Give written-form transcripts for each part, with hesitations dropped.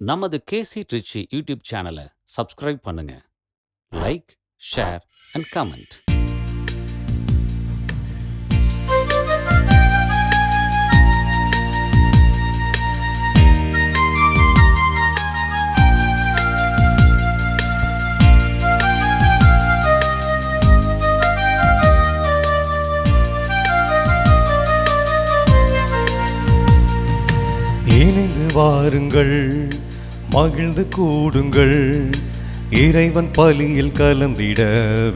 நமது கேசி ட்ரிச்சி யூடியூப் சேனலை சப்ஸ்கிரைப் பண்ணுங்க. Like, share and comment. இணைந்து வாருங்கள், மகிழ்ந்து கூடுங்கள், இறைவன் பலியில் கலந்திட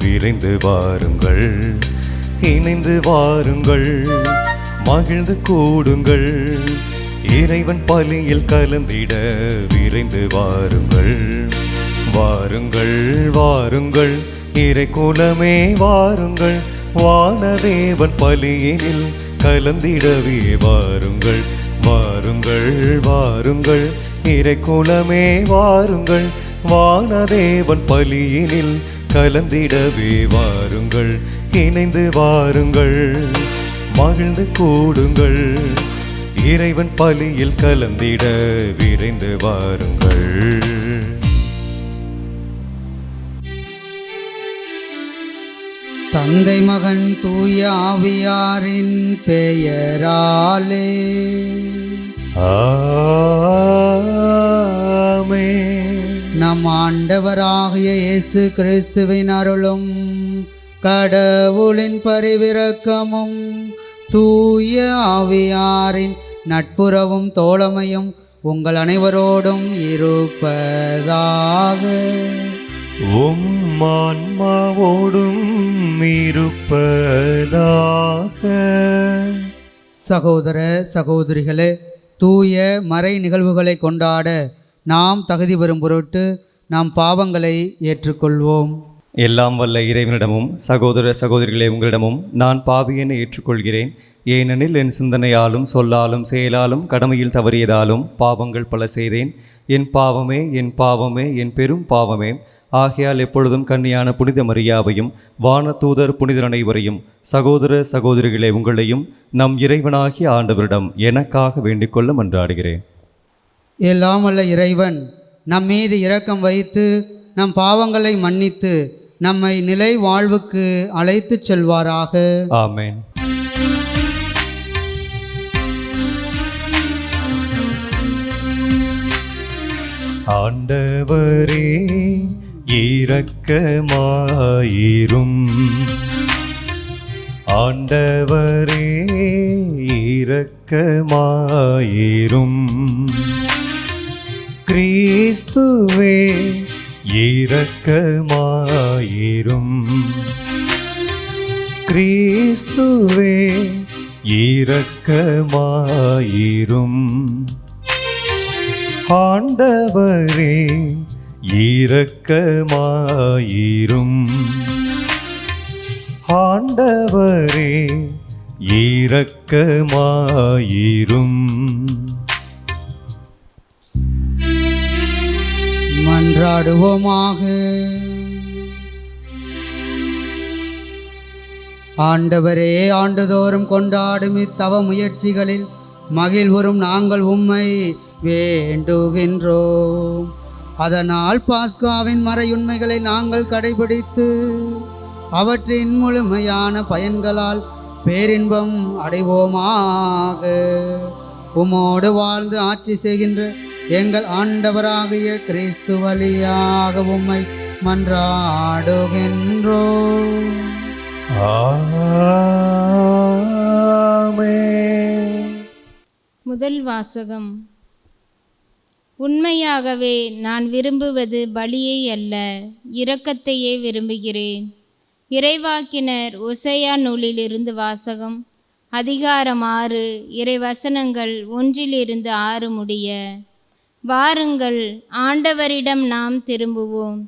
விரைந்து வாருங்கள். இணைந்து வாருங்கள், மகிழ்ந்து கூடுங்கள், இறைவன் பலியில் கலந்திட விரைந்து வாருங்கள். வாருங்கள் வாருங்கள் இறை குலமே வாருங்கள், வானதேவன் பலியினில் கலந்திடவே வாருங்கள். வாருங்கள் வாருங்கள் இறை குலமே வாருங்கள், வானதேவன் பலியினில் கலந்திடவே வாருங்கள். இணைந்து வாருங்கள், மகிழ்ந்து கூடுங்கள், இறைவன் பலியில் கலந்திட விரைந்து வாருங்கள். தந்தை மகன் தூய ஆவியாரின் பெயராலே ஆமென். நம் ஆண்டவராகிய இயேசு கிறிஸ்துவின் அருளும் கடவுளின் பரிவிரக்கமும் தூய ஆவியாரின் நட்புறவும் தோழமையும் உங்கள் அனைவரோடும் இருப்பதாக. உம் ஆன்மாவோடும் இருப்பதாக. சகோதர சகோதரிகளே, தூய மறை நிகழ்வுகளை கொண்டாட நாம் தகுதி பெறும் பொருட்டு நாம் பாவங்களை ஏற்றுக்கொள்வோம். எல்லாம் வல்ல இறைவனிடமும் சகோதர சகோதரிகளே உங்களிடமும் நான் பாவியென ஏற்றுக்கொள்கிறேன். ஏனெனில் என் சிந்தனையாலும் சொல்லாலும் செயலாலும் கடமையில் தவறியதாலும் பாவங்கள் பல செய்தேன். என் பாவமே என் பாவமே என் பெரும் பாவமே. ஆகையால் எப்பொழுதும் கன்னியான புனித மரியாவையும் வானதூதர் புனிதர் அனைவரையும் சகோதர சகோதரிகளே உங்களையும் நம் இறைவனாகிய ஆண்டவரிடம் எனக்காக வேண்டிக்கொள்ள மன்றாடுகிறேன். எல்லாம் வல்ல இறைவன் நம் மீது இரக்கம் வைத்து நம் பாவங்களை மன்னித்து நம்மை நிலை வாழ்வுக்கு அழைத்துச் செல்வாராக. ஆமென். ஆண்டவரே இரக்கமாயிரும். ஆண்டவரே இரக்கமாயிரும். கிறிஸ்துவே இரக்கமாயிரும். கிறிஸ்துவே இரக்கமாயிரும். ஆண்டவரே இரக்கமாயிரும். ஆண்டவரே இரக்கமாயிரும். மன்றாடுவோமாக. ஆண்டவரே, ஆண்டுதோறும் கொண்டாடும் இத்தவ முயற்சிகளில் மகிழ்வுறும் நாங்கள் உம்மை வேண்டுகின்றோம். அதனால் பாஸ்காவின் மறையுண்மைகளை நாங்கள் கடைபிடித்து அவற்றின் முழுமையான பயன்களால் பேரின்பம் அடைவோமாக. உமோடு வாழ்ந்து ஆட்சி செய்கின்ற எங்கள் ஆண்டவராகிய கிறிஸ்து வழியாக உம்மை மன்றாடுகின்றோம். ஆமென். முதல் வாசகம். உண்மையாகவே நான் விரும்புவது பலியை அல்ல, இரக்கத்தையே விரும்புகிறேன். இறைவாக்கினர் ஓசையா நூலிலிருந்து வாசகம். அதிகாரம் 6, இறைவசனங்கள் 1-6 முடிய. வாருங்கள், ஆண்டவரிடம் நாம் திரும்புவோம்.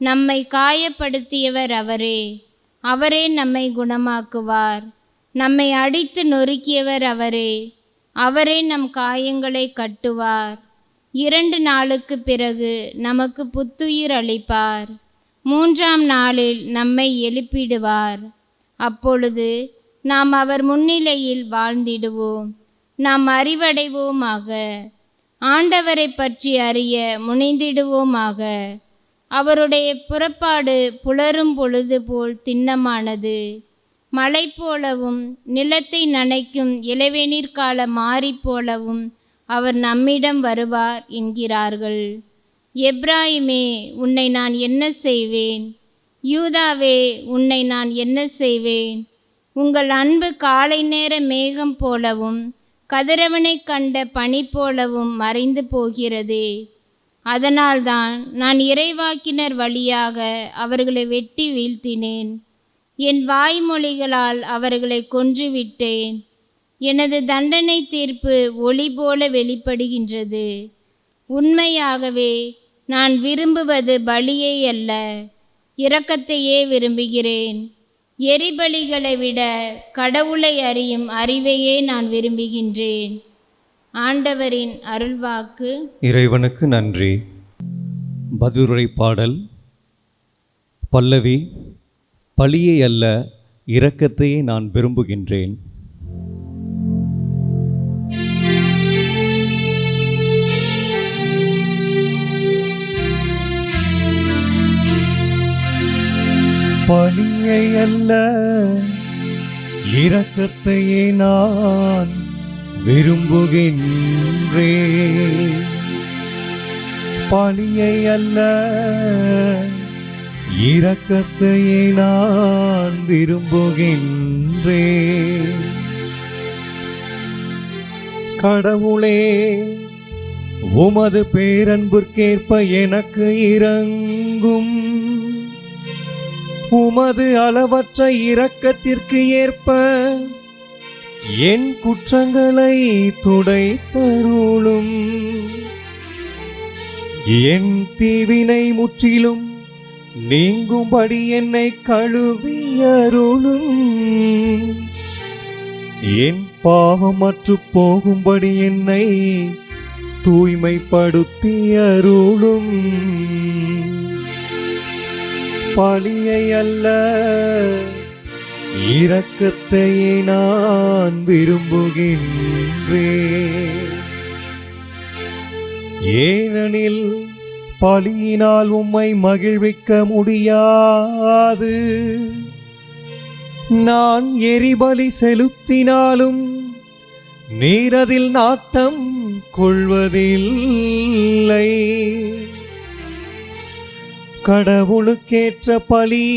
நம்மை காயப்படுத்தியவர் அவரே, அவரே நம்மை குணமாக்குவார். நம்மை அடித்து நொறுக்கியவர் அவரே, அவரே நம் காயங்களை கட்டுவார். 2 நாளுக்கு பிறகு நமக்கு புத்துயிர் அளிப்பார். 3ஆம் நாளில் நம்மை எழுப்பிடுவார். அப்பொழுது நாம் அவர் முன்னிலையில் வாழ்ந்திடுவோம். நாம் அறிவடைவோமாக. ஆண்டவரை பற்றி அறிய முனைந்திடுவோமாக. அவருடைய புறப்பாடு புலரும் பொழுது போல் திண்ணமானது. மழை போலவும் நிலத்தை நனைக்கும் இளவேநீர் கால மாறி போலவும் அவர் நம்மிடம் வருவார் என்கிறார்கள். எப்ராயிமே, உன்னை நான் என்ன செய்வேன்? யூதாவே, உன்னை நான் என்ன செய்வேன்? உங்கள் அன்பு காலை நேர மேகம் போலவும் கதிரவனை கண்ட பனி போலவும் மறைந்து போகிறதே. அதனால்தான் நான் இறைவாக்கினர் வழியாக அவர்களை வெட்டி வீழ்த்தினேன். என் வாய்மொழிகளால் அவர்களை கொன்றுவிட்டேன். எனது தண்டனை தீர்ப்பு ஒளி போல வெளிப்படுகின்றது. உண்மையாகவே நான் விரும்புவது பலியை அல்ல, இரக்கத்தையே விரும்புகிறேன். எரிபலிகளை விட கடவுளை அறியும் அறிவையே நான் விரும்புகின்றேன். ஆண்டவரின் அருள்வாக்கு. இறைவனுக்கு நன்றி. பதிலுரை பாடல். பல்லவி. பலியை அல்ல, இரக்கத்தையே நான் விரும்புகின்றேன். பலியை அல்ல, இரக்கத்தையே நான் விரும்புகின்றேன். பலியை அல்ல, இரக்கத்தையே நான் விரும்புகின்றேன். கடவுளே, உமது பேரன்பிற்கேற்ப எனக்கு இரங்கும். உமது அளவற்ற இரக்கத்திற்கு ஏற்ப என் குற்றங்களை துடைத்தருளும். என் தீவினை முற்றிலும் நீங்கும்படி என்னை கழுவியருளும். என் பாவமற்று போகும்படி என்னை தூய்மைப்படுத்தியருளும். பலியை அல்ல, இரக்கத்தையே நான் விரும்புகின்றேன். ஏனெனில் பலியினால் உம்மை மகிழ்விக்க முடியாது. நான் எரிபலி செலுத்தினாலும் நீரதில் நாட்டம் கொள்வதில்லை. கடவுளுக்கேற்ற பலி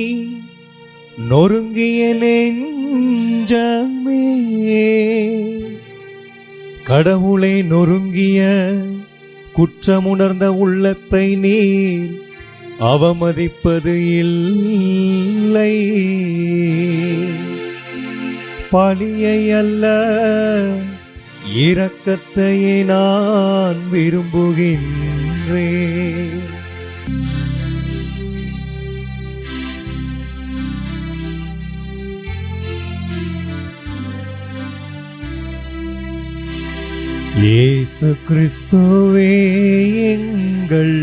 நொறுங்கிய நெஞ்சமே. கடவுளை நொறுங்கிய குற்றமுணர்ந்த உள்ளத்தை நீர் அவமதிப்பது இல்லை. பலியை அல்ல, இரக்கத்தையே நான் விரும்புகின்றேன். இயேசு கிறிஸ்துவே எங்கள்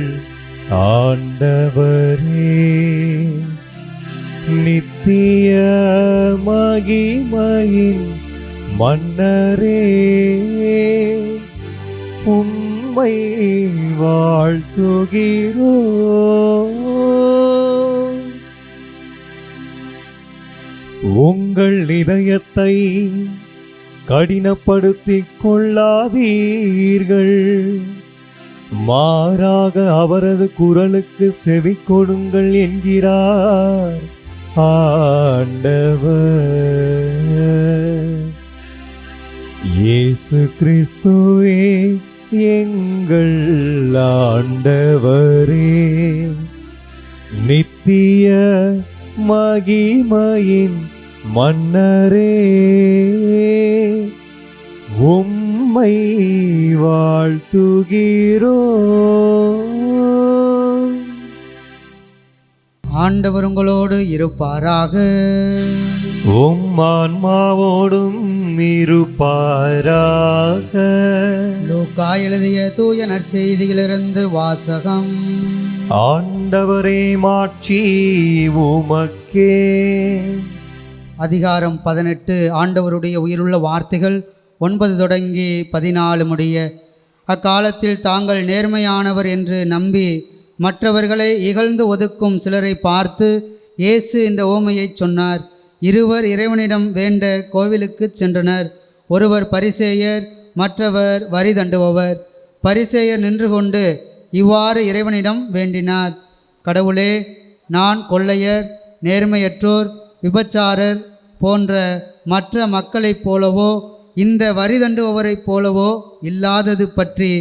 ஆண்டவரே, நித்திய மகிமையின் மன்னரே, உம்மை வாழ்த்துகிறோம். உங்கள் இதயத்தை கடினப்படுத்திக் கொள்ளாதீர்கள். மாறாக அவரது குரலுக்கு செவி கொடுங்கள் என்கிறார் ஆண்டவர். இயேசு கிறிஸ்துவே எங்கள் ஆண்டவரே, நித்திய மகிமையின் மன்னரே, உம்மை வாழ்த்துகிறோம். ஆண்டவர் உங்களோடு இருப்பாராக. உம் ஆன்மாவோடும் இருப்பாராக. லூக்கா எழுதிய தூய நற்செய்தியிலிருந்து வாசகம். ஆண்டவரே, மாட்சி உமக்கே. அதிகாரம் 18. ஆண்டவருடைய உயிருள்ள வார்த்தைகள் 9 தொடங்கி 14 முடிய. அக்காலத்தில் தாங்கள் நேர்மையானவர் என்று நம்பி மற்றவர்களை இகழ்ந்து ஒதுக்கும் சிலரை பார்த்து இயேசு இந்த ஓமையைச் சொன்னார். இருவர் இறைவனிடம் வேண்ட கோவிலுக்கு சென்றனர். ஒருவர் பரிசேயர், மற்றவர் வரி தண்டுபவர். பரிசேயர் நின்று கொண்டு இவ்வாறு இறைவனிடம் வேண்டினார்: கடவுளே, நான் கொள்ளையர், நேர்மையற்றோர், விபச்சாரர் போன்ற மற்ற மக்களைப் போலவோ இந்த வரி தண்டுபவரைப் போலவோ இல்லாதது பற்றி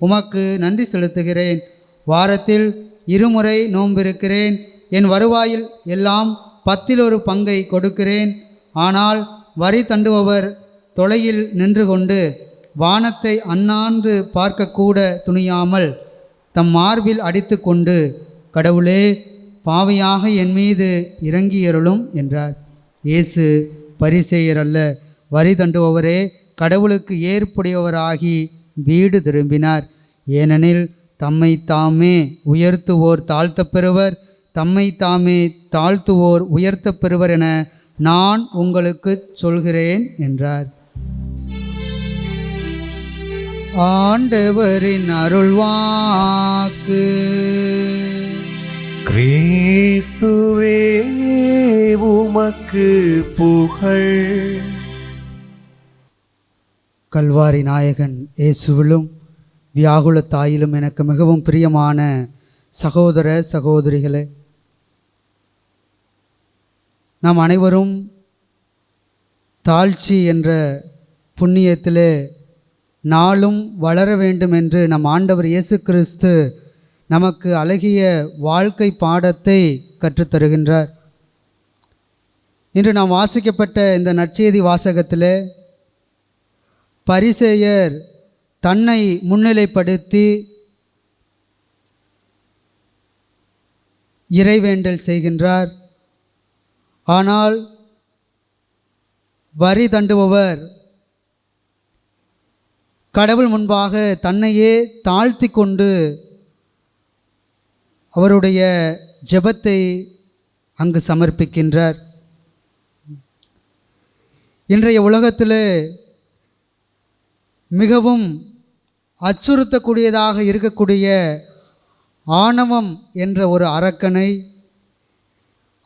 உமக்கு நன்றி செலுத்துகிறேன். வாரத்தில் 2 முறை நோன்பிருக்கிறேன். என் வருவாயில் எல்லாம் 10 பங்கை கொடுக்கிறேன். ஆனால் வரி தண்டுபவர் தொலையில் நின்று கொண்டு வானத்தை அண்ணாந்து பார்க்கக்கூட துணியாமல் தம் மார்பில் அடித்து கொண்டு, கடவுளே, பாவியாக என் மீது இறங்கியருளும் என்றார். இயேசு பரிசேயர் அல்ல, வரி தண்டுபவரே கடவுளுக்கு ஏற்புடையவராகி வீடு திரும்பினார். ஏனெனில் தம்மை தாமே உயர்த்துவோர் தாழ்த்தப் பெறுவர், தம்மை தாமே தாழ்த்துவோர் உயர்த்தப் பெறுவர் என நான் உங்களுக்கு சொல்கிறேன் என்றார். ஆண்டவரின் அருள்வாக்கு. கிறிஸ்துவே உமக்கு புகழ். கல்வாரி நாயகன் இயேசுவிலும் வியாகுல தாயிலும் எனக்கு மிகவும் பிரியமான சகோதர சகோதரிகளே, நாம் அனைவரும் தாழ்ச்சி என்ற புண்ணியத்திலே நாளும் வளர வேண்டும் என்று நம் ஆண்டவர் இயேசு கிறிஸ்து நமக்கு அழகிய வாழ்க்கை பாடத்தை கற்றுத்தருகின்றார். இன்று நாம் வாசிக்கப்பட்ட இந்த நற்செய்தி வாசகத்திலே பரிசேயர் தன்னை முன்னிலைப்படுத்தி இறைவேண்டல் செய்கின்றார். ஆனால் வரி தண்டுபவர் கடவுள் முன்பாக தன்னையே தாழ்த்தி கொண்டு அவருடைய ஜெபத்தை அங்கு சமர்ப்பிக்கின்றார். இன்றைய உலகத்தில் மிகவும் அச்சுறுத்தக்கூடியதாக இருக்கக்கூடிய ஆணவம் என்ற ஒரு அரக்கனை,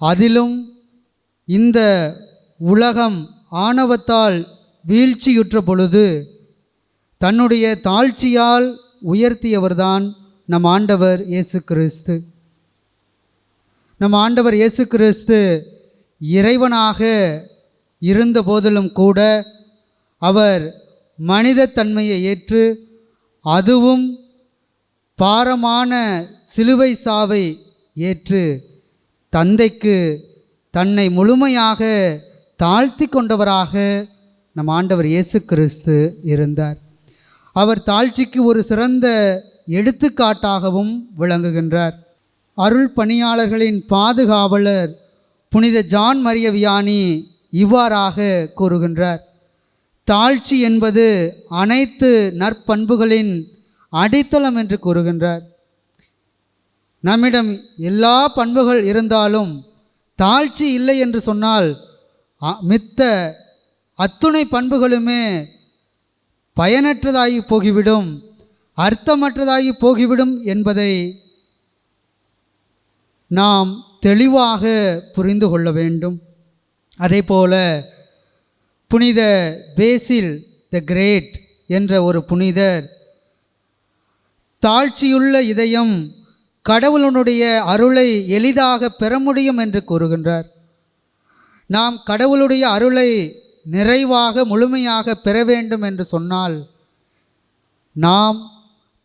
அதிலும் இந்த உலகம் ஆணவத்தால் வீழ்ச்சியுற்ற பொழுது தன்னுடைய தாழ்ச்சியால் உயர்த்தியவர்தான் நம் ஆண்டவர் இயேசு கிறிஸ்து. நம் ஆண்டவர் இயேசு கிறிஸ்து இறைவனாக இருந்த போதிலும் கூட அவர் மனித தன்மையை ஏற்று, அதுவும் பாரமான சிலுவை சாவை ஏற்று தந்தைக்கு தன்னை முழுமையாக தாழ்த்தி கொண்டவராக நம் ஆண்டவர் இயேசு கிறிஸ்து இருந்தார். அவர் தாழ்ச்சிக்கு ஒரு சிறந்த எடுத்துக்காட்டாகவும் விளங்குகின்றார். அருள் பணியாளர்களின் பாதுகாவலர் புனித ஜான் மரிய வியானி இவ்வாறாக கூறுகின்றார்: தாழ்ச்சி என்பது அனைத்து நற்பண்புகளின் அடித்தளம் என்று கூறுகின்றார். நம்மிடம் எல்லா பண்புகள் இருந்தாலும் தாழ்ச்சி இல்லை என்று சொன்னால் மித்த அத்துணை பண்புகளுமே பயனற்றதாகி போகிவிடும், அர்த்தமற்றதாகி போகிவிடும் என்பதை நாம் தெளிவாக புரிந்து கொள்ள வேண்டும். அதேபோல புனித பேசில் த கிரேட் என்ற ஒரு புனிதர் தாழ்ச்சியுள்ள இதயம் கடவுளுடைய அருளை எளிதாக பெற முடியும் என்று கூறுகின்றார். நாம் கடவுளுடைய அருளை நிறைவாக முழுமையாக பெற வேண்டும் என்று சொன்னால் நாம்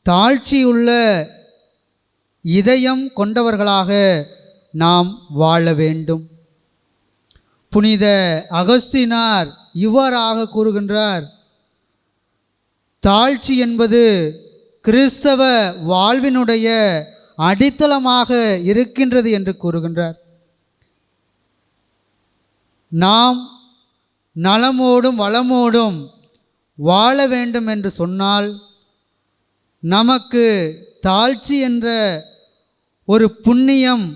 தாழ்ச்சியுள்ள இதயம் கொண்டவர்களாக நாம் வாழ வேண்டும். புனித அகஸ்தினார் இவ்வாறாக கூறுகின்றார்: தாழ்ச்சி என்பது கிறிஸ்தவ வாழ்வினுடைய அடித்தளமாக இருக்கின்றது என்று கூறுகின்றார். நாம் நலமோடும் வளமோடும் வாழ வேண்டும் என்று சொன்னால் நமக்கு தாழ்ச்சி என்ற ஒரு புண்ணியம்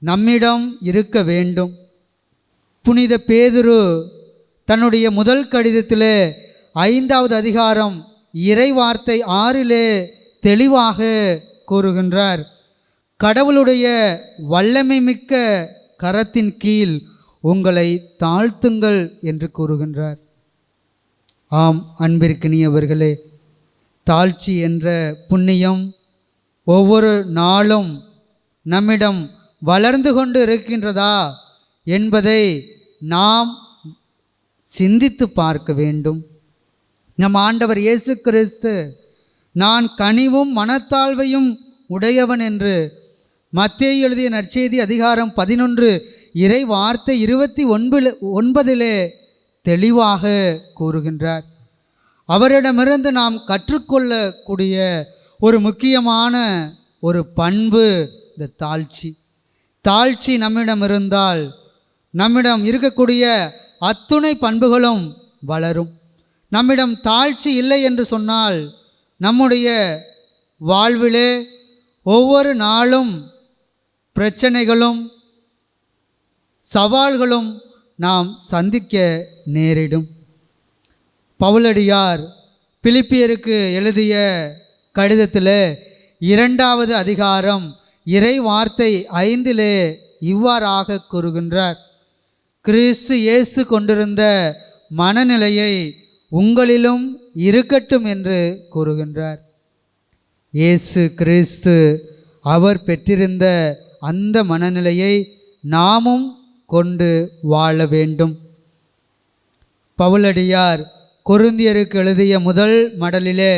நம்மிடம் இருக்க வேண்டும். புனித பேதுரு தன்னுடைய முதல் கடிதத்திலே 5வது அதிகாரம் இறைவார்த்தை 6 தெளிவாக கூறுகின்றார். கடவுளுடைய வல்லமை மிக்க கரத்தின் கீழ் உங்களை தாழ்த்துங்கள் என்று கூறுகின்றார். ஆம் அன்பிற்கினியவர்களே, தாழ்ச்சி என்ற புண்ணியம் ஒவ்வொரு நாளும் நம்மிடம் வளர்ந்து கொண்டு இருக்கின்றதா என்பதை நாம் சிந்தித்து பார்க்க வேண்டும். நம் ஆண்டவர் இயேசு கிறிஸ்து நான் கனிவும் மனத்தாழ்வையும் உடையவன் என்று மத்தேயு எழுதிய நற்செய்தி அதிகாரம் 11 இறை வார்த்தை 29 தெளிவாக கூறுகின்றார். அவரிடமிருந்து நாம் கற்றுக்கொள்ளக்கூடிய ஒரு முக்கியமான ஒரு பண்பு இந்த தாழ்ச்சி. தாழ்ச்சி நம்மிடம் இருந்தால் நம்மிடம் இருக்கக்கூடிய அத்துணை பண்புகளும் வளரும். நம்மிடம் தாழ்ச்சி இல்லை என்று சொன்னால் நம்முடைய வாழ்விலே ஒவ்வொரு நாளும் பிரச்சனைகளும் சவால்களும் நாம் சந்திக்க நேரிடும். பவுலடியார் பிலிப்பியருக்கு எழுதிய கடிதத்தில் 2வது அதிகாரம் இறை வார்த்தை 5 இவ்வாறாக கூறுகின்றார். கிறிஸ்து இயேசு கொண்டிருந்த மனநிலையை உங்களிலும் இருக்கட்டும் என்று கூறுகின்றார். இயேசு கிறிஸ்து அவர் பெற்றிருந்த அந்த மனநிலையை நாமும் கொண்டு வாழ வேண்டும். பவுலடியார் கொரிந்தியருக்கு எழுதிய முதல் மடலிலே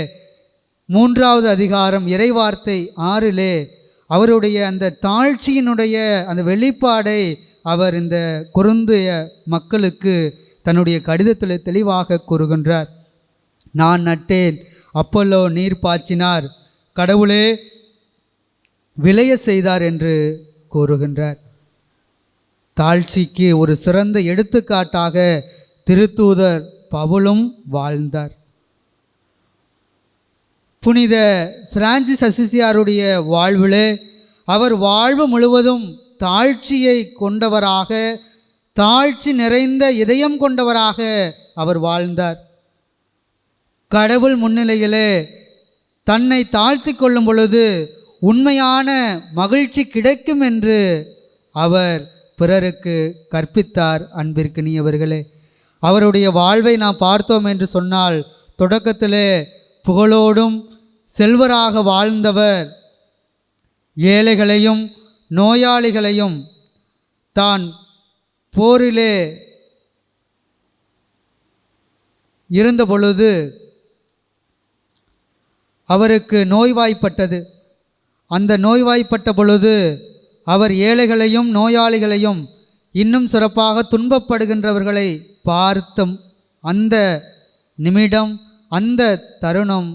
3வது அதிகாரம் இறைவார்த்தை 6 அவருடைய அந்த தாழ்ச்சியினுடைய அந்த வெளிப்பாடை அவர் இந்த கொரிந்திய மக்களுக்கு தன்னுடைய கடிதத்தில் தெளிவாக கூறுகின்றார். நான் நட்டேன், அப்போலோ நீர் பாய்ச்சினார், கடவுளே விளைய செய்தார் என்று கூறுகின்றார். தாழ்ச்சிக்கு ஒரு சிறந்த எடுத்துக்காட்டாக திருத்தூதர் பவுலும் வாழ்ந்தார். புனித பிரான்சிஸ் அசிசியாருடைய வாழ்விலே அவர் வாழ்வு முழுவதும் தாழ்ச்சியை கொண்டவராக, தாழ்ச்சி நிறைந்த இதயம் கொண்டவராக அவர் வாழ்ந்தார். கடவுள் முன்னிலையிலே தன்னை தாழ்த்தி கொள்ளும் பொழுது உண்மையான மகிழ்ச்சி கிடைக்கும் என்று அவர் பிறருக்கு கற்பித்தார். அன்பிற்கினியவர்களே, அவருடைய வாழ்வை நாம் பார்த்தோம் என்று சொன்னால் தொடக்கத்திலே புகழோடும் செல்வராக வாழ்ந்தவர் ஏழைகளையும் நோயாளிகளையும் தான் போரிலே இருந்தபொழுது அவருக்கு நோய்வாய்ப்பட்டது. அந்த நோய்வாய்ப்பட்ட பொழுது அவர் ஏழைகளையும் நோயாளிகளையும் இன்னும் சிறப்பாக துன்பப்படுகின்றவர்களை பார்த்தும் அந்த நிமிடம், அந்த தருணம்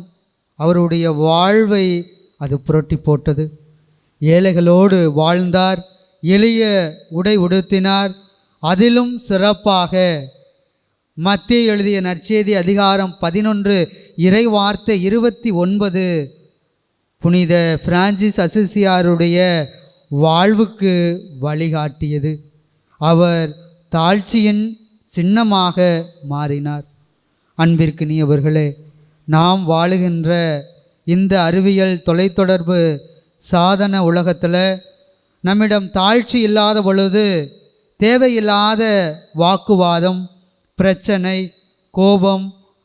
அவருடைய வாழ்வை அது புரட்டி போட்டது. ஏழைகளோடு வாழ்ந்தார், எளிய உடை உடுத்தினார். அதிலும் சிறப்பாக மத்தேயு எழுதிய நற்செய்தி அதிகாரம் 11 இறை வார்த்தை 29 புனித பிரான்சிஸ் அசிசியாருடைய வாழ்வுக்கு வழிகாட்டியது. அவர் தாழ்ச்சியின் சின்னமாக மாறினார். அன்பிற்கினியவர்களே, நாம் வாழுகின்ற இந்த அறிவியல் தொலைத்தொடர்பு சாதன உலகத்தில் நம்மிடம் தாழ்ச்சி இல்லாத பொழுது தேவையில்லாத வாக்குவாதம், பிரச்சனை, கோபம்,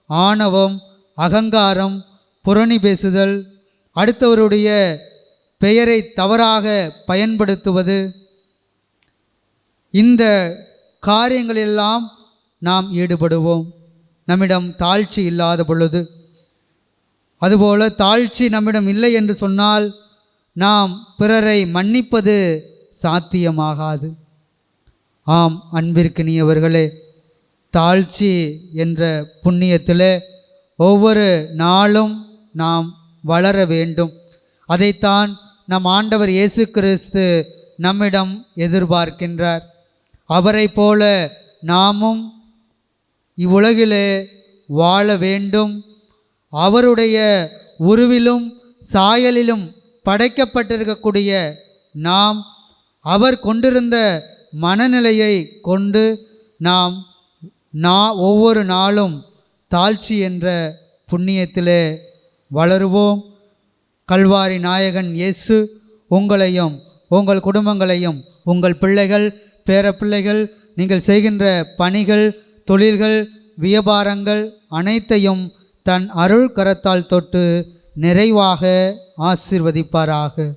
ஆணவம், அகங்காரம், புரணி பேசுதல், அடுத்தவருடைய பெயரை தவறாக பயன்படுத்துவது, இந்த காரியங்களெல்லாம் நாம் ஈடுபடுவோம் நம்மிடம் தாழ்ச்சி இல்லாத பொழுது. அதுபோல தாழ்ச்சி நம்மிடம் இல்லை என்று சொன்னால் நாம் பிறரை மன்னிப்பது சாத்தியமாகாது. ஆம் அன்பிற்கினியவர்களே, தாழ்ச்சி என்ற புண்ணியத்தில் ஒவ்வொரு நாளும் நாம் வளர வேண்டும். அதைத்தான் நம் ஆண்டவர் இயேசு கிறிஸ்து நம்மிடம் எதிர்பார்க்கின்றார். அவரை போல நாமும் இவ்வுலகிலே வாழ வேண்டும். அவருடைய உருவிலும் சாயலிலும் படைக்கப்பட்டிருக்கக்கூடிய நாம் அவர் கொண்டிருந்த மனநிலையை கொண்டு நாம் ஒவ்வொரு நாளும் தாழ்ச்சி என்ற புண்ணியத்திலே வளருவோம். கல்வாரி நாயகன் இயேசு உங்களையும் உங்கள் குடும்பங்களையும் உங்கள் பிள்ளைகள் பேரப்பிள்ளைகள் நீங்கள் செய்கின்ற பணிகள் தொழில்கள் வியாபாரங்கள் அனைத்தையும் தன் அருள் கரத்தால் தொட்டு நிறைவாக ஆசீர்வதிப்பாராக.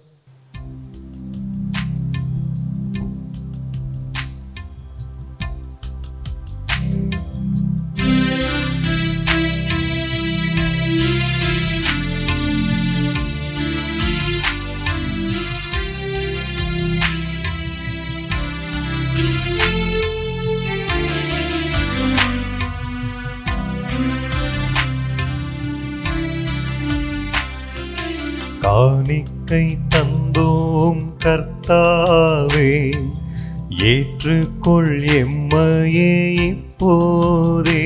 காணிக்கை தந்தோம் கர்த்தாவே, ஏற்றுக்கொள் எம்மையே இப்போதே.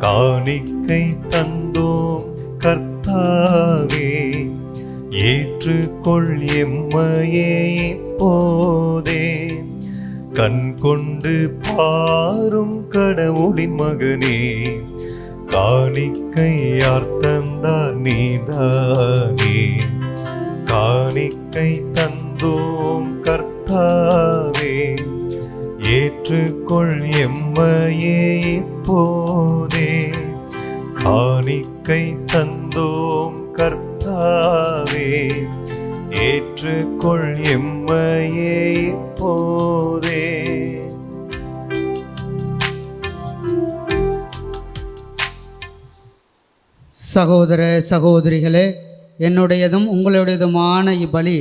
காணிக்கை தந்தோம் கர்த்தாவே, ஏற்றுக்கொள் எம்மையே இப்போதே. கண் கொண்டு பாரும் கடவுளின் மகனே, காணிக்கை யார் தந்தார் நீதானே. காணிக்கை தந்தோம் கர்த்தாவே, ஏற்றுக்கொள் எம்மையே இப்போதே. காணிக்கை தந்தோம் கர்த்தாவே, ஏற்றுக்கொள் எம்மையே இப்போதே. சகோதர சகோதரிகளே, என்னுடையதும் உங்களுடையதுமான இப்பலி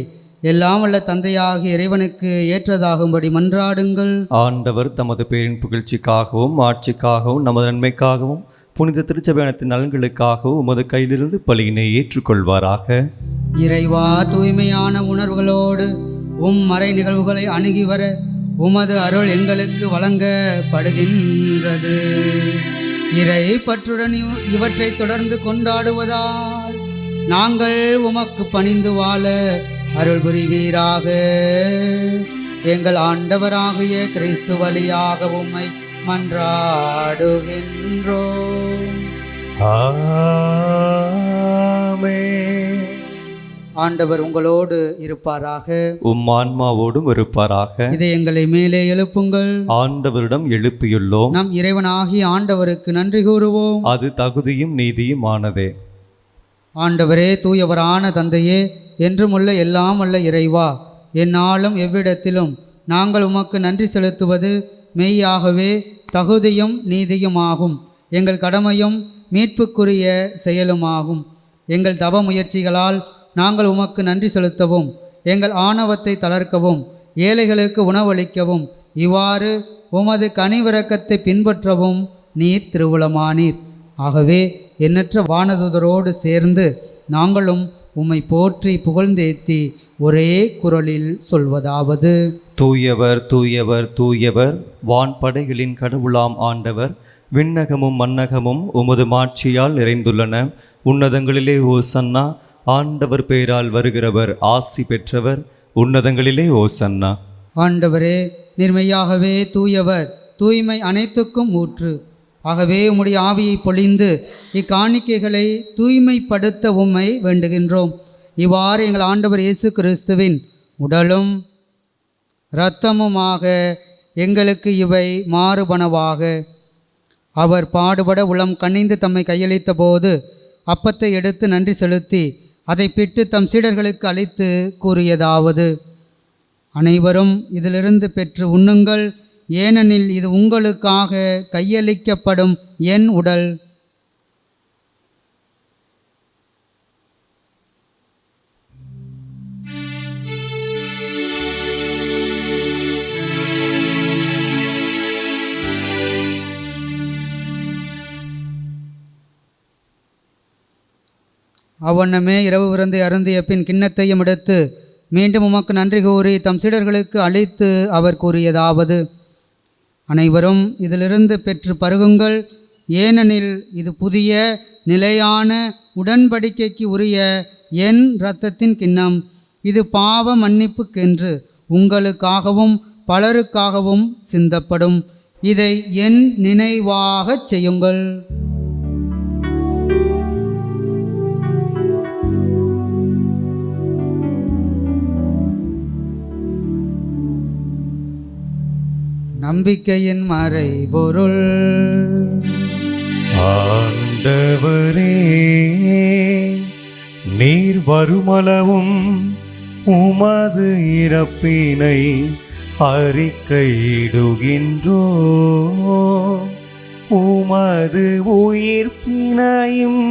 எல்லாம் வல்ல தந்தையாகிய இறைவனுக்கு ஏற்றதாகும்படி மன்றாடுங்கள். ஆண்டவர் தமது பேரின் புகழ்ச்சிக்காகவும் ஆட்சிக்காகவும் நமது நன்மைக்காகவும் புனித திருச்சபையானத்தின் நலன்களுக்காகவும் உமது கையிலிருந்து பலியினை ஏற்றுக்கொள்வாராக. இறைவா, தூய்மையான உணர்வுகளோடு மறை நிகழ்வுகளை அணுகி வர உமது அருள் எங்களுக்கு வழங்கப்படுகின்றது. இறை பற்றுடன் இவற்றை தொடர்ந்து கொண்டாடுவதால் நாங்கள் உமக்கு பணிந்து வாழ அருள் புரிவீராக. எங்கள் ஆண்டவராகிய கிறிஸ்து வழியாக உம்மை மன்றாடுகின்றோம். ஆமென். ஆண்டவர் உங்களோடு இருப்பாராக. உம் ஆன்மாவோடும் இருப்பாராக. இதை எங்களை மேலே எழுப்புங்கள். ஆண்டவரிடம் எழுப்பியுள்ளோம். நம் இறைவனாகிய ஆண்டவருக்கு நன்றி கூறுவோம். அது தகுதியும் நீதியும் ஆனதே. ஆண்டவரே, தூயவரான தந்தையே, என்றுமுள்ள எல்லாம் வல்ல இறைவா, எந்நாளும் எவ்விடத்திலும் நாங்கள் உமக்கு நன்றி செலுத்துவது மெய்யாகவே தகுதியும் நீதியுமாகும். எங்கள் கடமையும் மீட்புக்குரிய செயலுமாகும். எங்கள் தவ முயற்சிகளால் நாங்கள் உமக்கு நன்றி செலுத்தவும், எங்கள் ஆணவத்தை தளர்க்கவும், ஏழைகளுக்கு உணவளிக்கவும், இவ்வாறு உமது கனிவிரக்கத்தை பின்பற்றவும் நீர் திருவுளமானீர். ஆகவே எண்ணற்ற வானதூதரோடு சேர்ந்து நாங்களும் உம்மை போற்றி புகழ்ந்தேத்தி ஒரே குரலில் சொல்வதாவது: தூயவர் தூயவர் தூயவர், வான்படைகளின் கடவுளாம் ஆண்டவர். விண்ணகமும் மன்னகமும் உமது மாட்சியால் நிறைந்துள்ளன. உன்னதங்களிலே ஓசன்னா. ஆண்டவர் பெயரால் வருகிறவர் ஆசி பெற்றவர். உன்னதங்களிலே ஓசன்னா. ஆண்டவரே, நிர்மையாகவே தூயவர், தூய்மை அனைத்துக்கும் ஊற்று. ஆகவே உம்முடைய ஆவியை பொழிந்து இக்காணிக்கைகளை தூய்மைப்படுத்த உம்மை வேண்டுகின்றோம். இவ்வாறு எங்கள் ஆண்டவர் இயேசு கிறிஸ்துவின் உடலும் இரத்தமுமாக எங்களுக்கு இவை மாறுபனவாக. அவர் பாடுபட உளம் கனிந்து தம்மை கையளித்த போது அப்பத்தை எடுத்து நன்றி செலுத்தி அதை பிட்டு தம் சீடர்களுக்கு அளித்து கூறியதாவது: அனைவரும் இதிலிருந்து பெற்று உண்ணுங்கள், ஏனெனில் இது உங்களுக்காக கையளிக்கப்படும் என் உடல். அவ்வண்ணமே இரவு விருந்தை அருந்திய பின் கிண்ணத்தையும் எடுத்து மீண்டும் உமக்கு நன்றி கூறி தம் சீடர்களுக்கு அளித்து அவர் கூறியதாவது: அனைவரும் இதிலிருந்து பெற்று பருகுங்கள், ஏனெனில் இது புதிய நிலையான உடன்படிக்கைக்கு உரிய என் இரத்தத்தின் கிண்ணம். இது பாவ மன்னிப்புக்கென்று உங்களுக்காகவும் பலருக்காகவும் சிந்தப்படும். இதை என் நினைவாகச் செய்யுங்கள். நம்பிக்கையின் மறைபொருள். ஆண்டவரே, நீர் வருமளவும் உமது இறப்பினை அறிக்கையிடுகின்றோ, உமது உயிர்ப்பினையும்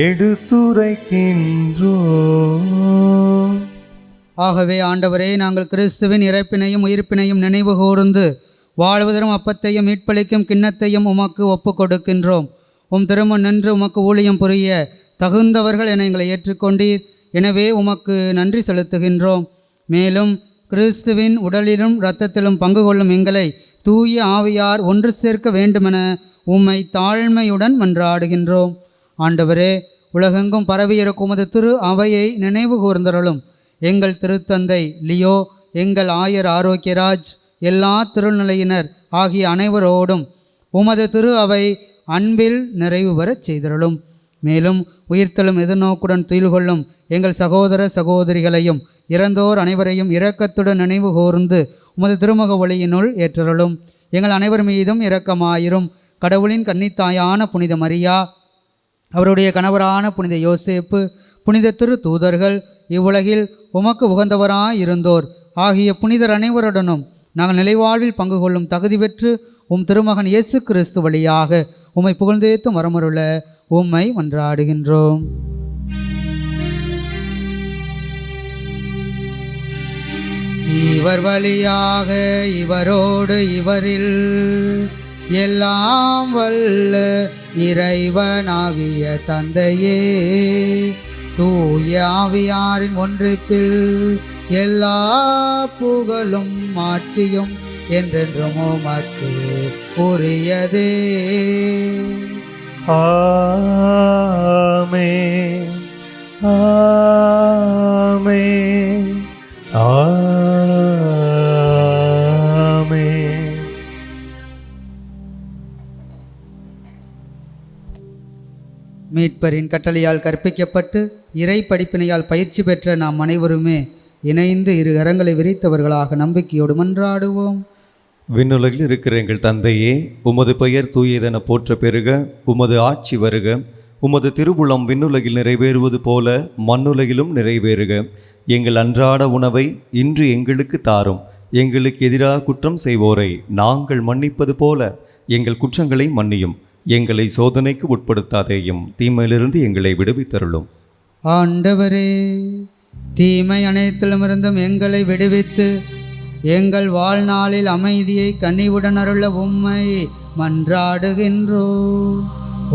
எடுத்துரைக்கின்றோ. ஆகவே ஆண்டவரே, நாங்கள் கிறிஸ்துவின் இறப்பினையும் உயிர்ப்பினையும் நினைவு கூர்ந்து வாழ்வதரும் அப்பத்தையும் மீட்பளிக்கும் கிண்ணத்தையும் உமக்கு ஒப்பு கொடுக்கின்றோம். உம் திருமுன் நின்று உமக்கு ஊழியம் புரிய தகுந்தவர்கள் என எங்களை ஏற்றுக்கொண்டீர். எனவே உமக்கு நன்றி செலுத்துகின்றோம். மேலும் கிறிஸ்துவின் உடலிலும் இரத்தத்திலும் பங்கு கொள்ளும் எங்களை தூய ஆவியார் ஒன்று சேர்க்க வேண்டுமென உம்மை தாழ்மையுடன் மன்றாடுகின்றோம். ஆண்டவரே, உலகெங்கும் பரவியிருக்கும் உமது திரு அவையை நினைவு கூர்ந்தருளும். எங்கள் திருத்தந்தை லியோ, எங்கள் ஆயர் ஆரோக்கியராஜ், எல்லா திருநிலையினர் ஆகிய அனைவரோடும் உமது திரு அவை அன்பில் நிறைவு பெறச் செய்தருளும். மேலும் உயிர்த்தலும் எதிர்நோக்குடன் துயில் கொள்ளும் எங்கள் சகோதர சகோதரிகளையும் இறந்தோர் அனைவரையும் இரக்கத்துடன் நினைவு கூர்ந்து உமது திருமுக ஒளியினுள் ஏற்றருளும். எங்கள் அனைவர் மீதும் இரக்கமாயிரும். கடவுளின் கன்னித்தாயான புனித மரியா, அவருடைய கணவரான புனித யோசேப்பு, புனித திரு தூதர்கள், இவ்வுலகில் உமக்கு உகந்தவராயிருந்தோர் ஆகிய புனிதர் அனைவருடனும் நாங்கள் நிலைவாழ்வில் பங்கு கொள்ளும் தகுதி பெற்று உம் திருமகன் இயேசு கிறிஸ்து வழியாக உம்மை புகழ்ந்தேத்தும் வரமருள உம்மை மன்றாடுகின்றோம். இவர் வழியாக இவரோடு இவரில் எல்லாம் வல்ல இறைவனாகிய தந்தையே, தூய ஆவியாரின் ஒன்றிப்பில் எல்லா புகழும் ஆட்சியும் என்றென்றும் உமக்கு உரியதே. ஆமென், ஆமென், ஆமென். மீட்பரின் கட்டளையால் கற்பிக்கப்பட்டு இறை படிப்பினையால் பயிற்சி பெற்ற நாம் அனைவருமே இணைந்து இரு கரங்களை விரித்தவர்களாக நம்பிக்கையோடு மன்றாடுவோம். விண்ணுலகில் இருக்கிற எங்கள் தந்தையே, உமது பெயர் தூயதென போற்ற பெருக, உமது ஆட்சி வருக, உமது திருவுளம் விண்ணுலகில் நிறைவேறுவது போல மண்ணுலகிலும் நிறைவேறுக. எங்கள் அன்றாட உணவை இன்று எங்களுக்கு தாரும். எங்களுக்கு எதிராக குற்றம் செய்வோரை நாங்கள் மன்னிப்பது போல எங்கள் குற்றங்களை மன்னியும். எங்களை சோதனைக்கு உட்படுத்தாதேயும், தீமையிலிருந்து எங்களை விடுவித்தருளும். ஆண்டவரே, தீமை அனைத்திலுமிருந்தும் எங்களை விடுவித்து எங்கள் வாழ்நாளில் அமைதியை கனிவுடன் அருள உம்மை மன்றாடுகின்றோம்.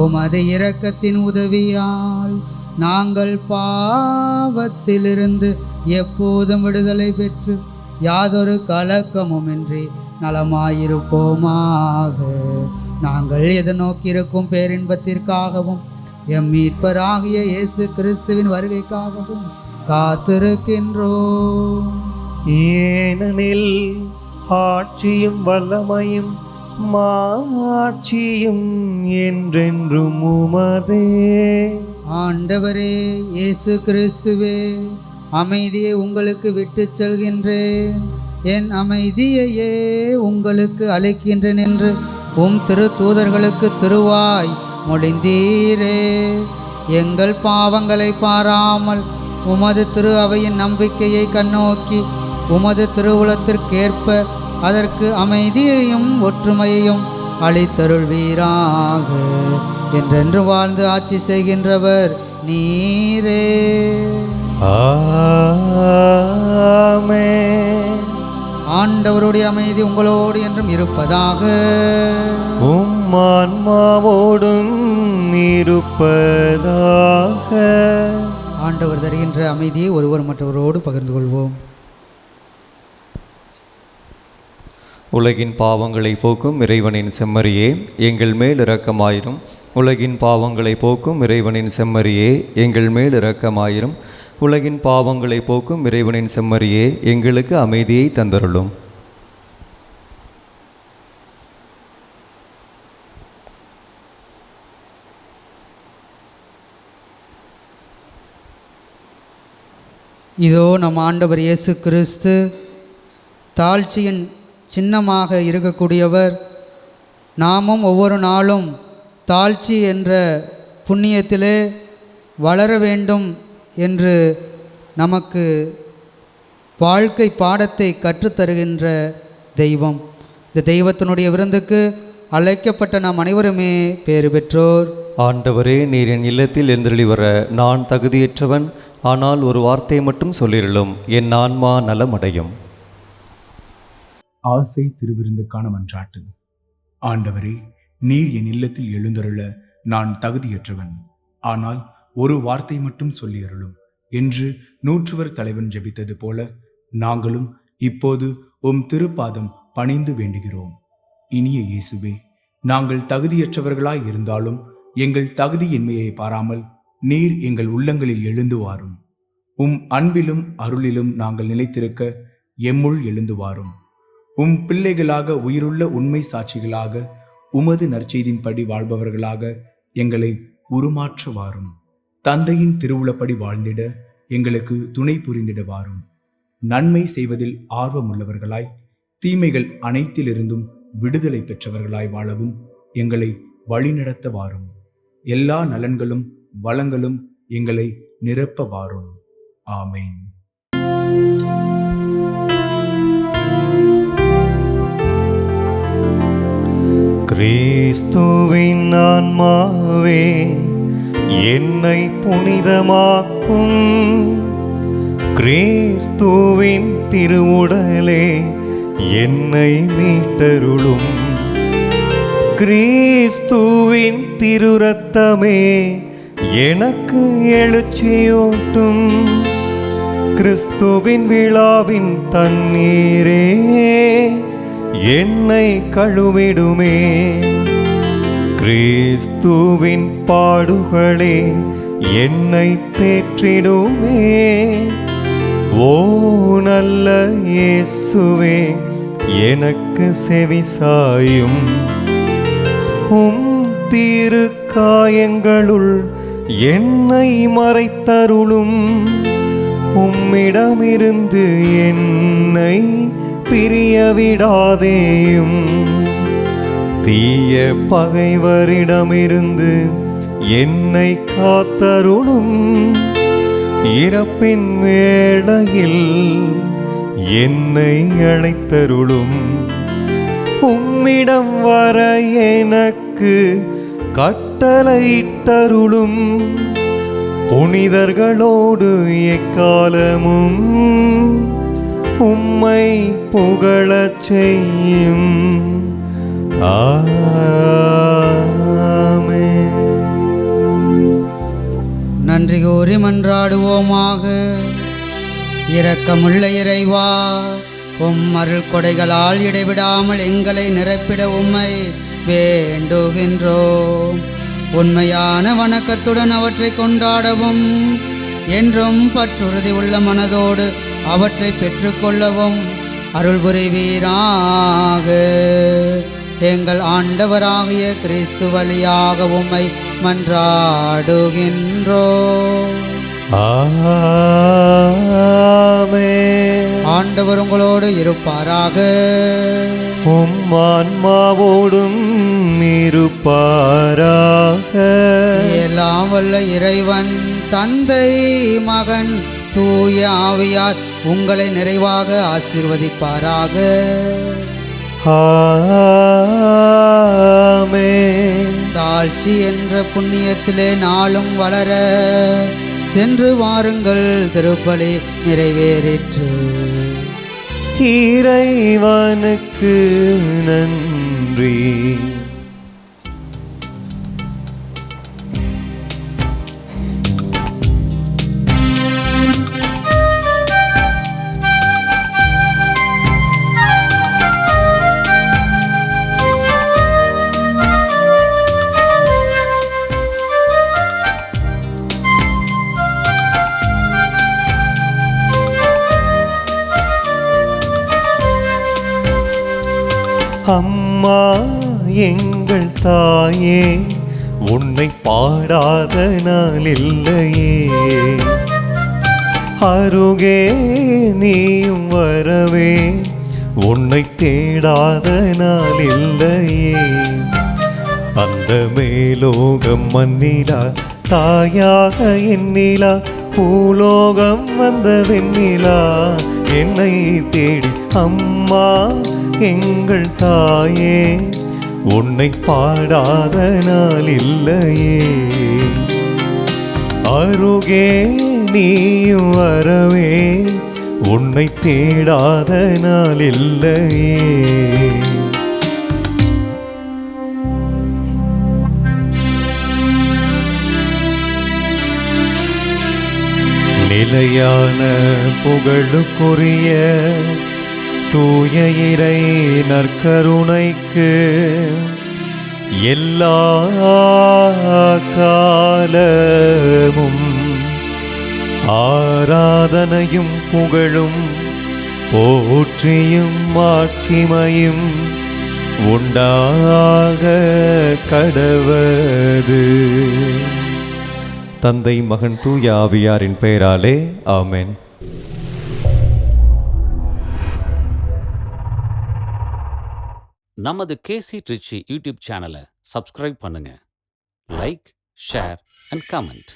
உமது இரக்கத்தின் உதவியால் நாங்கள் பாவத்திலிருந்து எப்போதும் விடுதலை பெற்று யாதொரு கலக்கமுமின்றி நலமாயிருப்போமாக. நாங்கள் எதிர்நோக்கியிருக்கும் பேரின்பத்திற்காகவும் எம் மீட்பராகிய இயேசு கிறிஸ்துவின் வருகைக்காகவும் காத்திருக்கின்றோம். ஏனெனில் ஆட்சியும் வல்லமையும் மாட்சியும் என்றென்றும் உமதே. ஆண்டவரே இயேசு கிறிஸ்துவே, அமைதியை உங்களுக்கு விட்டுச் செல்கின்றேன், என் அமைதியையே உங்களுக்கு அளிக்கின்றேன் என்று உம் திரு தூதர்களுக்கு திருவாய் மொழிந்தீரே. எங்கள் பாவங்களை பாராமல் உமது திரு அவையின் நம்பிக்கையை கண்ணோக்கி உமது திருவுளத்திற்கேற்ப அதற்கு அமைதியையும் ஒற்றுமையையும் அளித்தருள்வீராக. என்றென்று வாழ்ந்து ஆட்சி செய்கின்றவர் நீரே. ஆமென். ஆண்டவருடைய அமைதி உங்களோடு என்றும் இருப்பதாக. உம் ஆன்மாவோடும் இருப்பதாக. ஆண்டவர் தருகின்ற அமைதியை ஒருவர் மற்றவரோடு பகிர்ந்து கொள்வோம். உலகின் பாவங்களை போக்கும் இறைவனின் செம்மறியே, எங்கள் மேல் இரக்கமாயிரும். உலகின் பாவங்களை போக்கும் இறைவனின் செம்மறியே, எங்கள் மேல் இரக்கமாயிரும். உலகின் பாவங்களை போக்கும் இறைவனின் செம்மறியே, எங்களுக்கு அமைதியை தந்தருளும். இதோ நம் ஆண்டவர் இயேசு கிறிஸ்து தாழ்ச்சியின் சின்னமாக இருக்கக்கூடியவர். நாமும் ஒவ்வொரு நாளும் தாழ்ச்சி என்ற புண்ணியத்திலே வளர வேண்டும் என்று நமக்கு வாழ்க்கை பாடத்தை கற்றுத்தருகின்ற தெய்வம். இந்த தெய்வத்தினுடைய விருந்துக்கு அழைக்கப்பட்ட நாம் அனைவருமே பேறு பெற்றோர். ஆண்டவரே, நீர் என் இல்லத்தில் எழுந்தருளி வர நான் தகுதியற்றவன். ஆனால் ஒரு வார்த்தை மட்டும் சொல்லிருளும், என் ஆன்மா நலமடையும். ஆசை திருவிருந்துக்கான மன்றாட்டு. ஆண்டவரே, நீர் என் இல்லத்தில் எழுந்தருள நான் தகுதியற்றவன். ஆனால் ஒரு வார்த்தை மட்டும் சொல்லியருளும் என்று நூற்றுவர் தலைவன் ஜெபித்தது போல நாங்களும் இப்போது உம் திருப்பாதம் பணிந்து வேண்டுகிறோம். இனிய இயேசுவே, நாங்கள் தகுதியற்றவர்களாய் இருந்தாலும் எங்கள் தகுதியின்மையை பாராமல் நீர் எங்கள் உள்ளங்களில் எழுந்து வாரும். உம் அன்பிலும் அருளிலும் நாங்கள் நிலைத்திருக்க எம்முள் எழுந்து வாரும். உம் பிள்ளைகளாக உயிருள்ள உண்மை சாட்சிகளாக உமது நற்செய்தின்படி வாழ்பவர்களாக எங்களை உருமாற்ற வாரும். தந்தையின் திருவுளப்படி வாழ்ந்திட எங்களுக்கு துணை புரிந்திட வாரும். நன்மை செய்வதில் ஆர்வமுள்ளவர்களாய் தீமைகள் அனைத்திலிருந்தும் விடுதலை பெற்றவர்களாய் வாழவும் எங்களை வழிநடத்த வாரும். எல்லா நலன்களும் வளங்களும் எங்களை நிரப்ப வாரும். ஆமேன். கிறிஸ்துவின் ஆன்மாவே என்னை புனிதமாக்கும். கிறிஸ்துவின் திருவுடலே என்னை மீட்டருளும். கிறிஸ்துவின் திருரத்தமே எனக்கு எழுச்சியூட்டும். கிறிஸ்துவின் விழாவின் தண்ணீரே என்னை கழுவிடுமே. கிறிஸ்துவின் பாடுகளே என்னை தேற்றிடுமே. ஓ நல்ல இயேசுவே, எனக்கு செவிசாயும். உம் திரு காயங்களுள் என்னை மறைத்தருளும். உம்மிடமிருந்து என்னை பிரியவிடாதேயும். தீய பகைவரிடமிருந்து என்னை காத்தருளும். இறப்பின் வேளையில் என்னை அழைத்தருளும். உம்மிடம் வர எனக்கு கட்டளையிட்டருளும். புனிதர்களோடு எக்காலமும் உம்மை புகழச் செய்யும். ஆமென். நன்றி கூறி மன்றாடுவோமாக. இரக்கமுள்ள இறைவா, உம் அருள் கொடைகளால் இடைவிடாமல் எங்களை நிரப்பிட உம்மை வேண்டுகின்றோம். உண்மையான வணக்கத்துடன் அவற்றை கொண்டாடவும் என்றும் பற்றுறுதி உள்ள மனதோடு அவற்றை பெற்றுக்கொள்ளவும் அருள் புரிவீராக. எங்கள் ஆண்டவராகிய கிறிஸ்து வழியாக உம்மை மன்றாடுகின்றோம். ஆமென். ஆண்டவர் உங்களோடு இருப்பாராக. உம் ஆன்மாவோடும் இருப்பாராக. எல்லாம் வல்ல இறைவன் தந்தை மகன் தூய ஆவியார் உங்களை நிறைவாக ஆசீர்வதிப்பாராக. ஆமென். தாழ்ச்சி என்ற புண்ணியத்திலே நாளும் வளர சென்று வாருங்கள், திருப்பலி நிறைவேறிற்று. இறைவனுக்கு நன்றி. அம்மா எங்கள் தாயே, உன்னை பாடாத நாள் இல்லையே. அருகே நீயும் வரவே உன்னை தேடாத நாள் இல்லையே. அந்த மேலோகம் மண்ணிலா தாயாக எண்ணிலா, பூலோகம் வந்த வெண்ணிலா என்னை தேடி. அம்மா எங்கள் தாயே, உன்னை பாடாத நாள் இல்லையே. அருகே நீயும் வரவே, உன்னை தேடாத நாள் இல்லையே. நிலையான புகழுக்குரிய தூய இறை நற்கருணைக்கு எல்லா காலமும் ஆராதனையும் புகழும் போற்றியும் மாட்சிமையும் உண்டாக கடவது. தந்தை மகன் தூய ஆவியாரின் பெயராலே ஆமென். நமது கேசி ட்ரிச்சி யூடியூப் சேனலை சப்ஸ்கிரைப் பண்ணுங்க. Like, share and comment.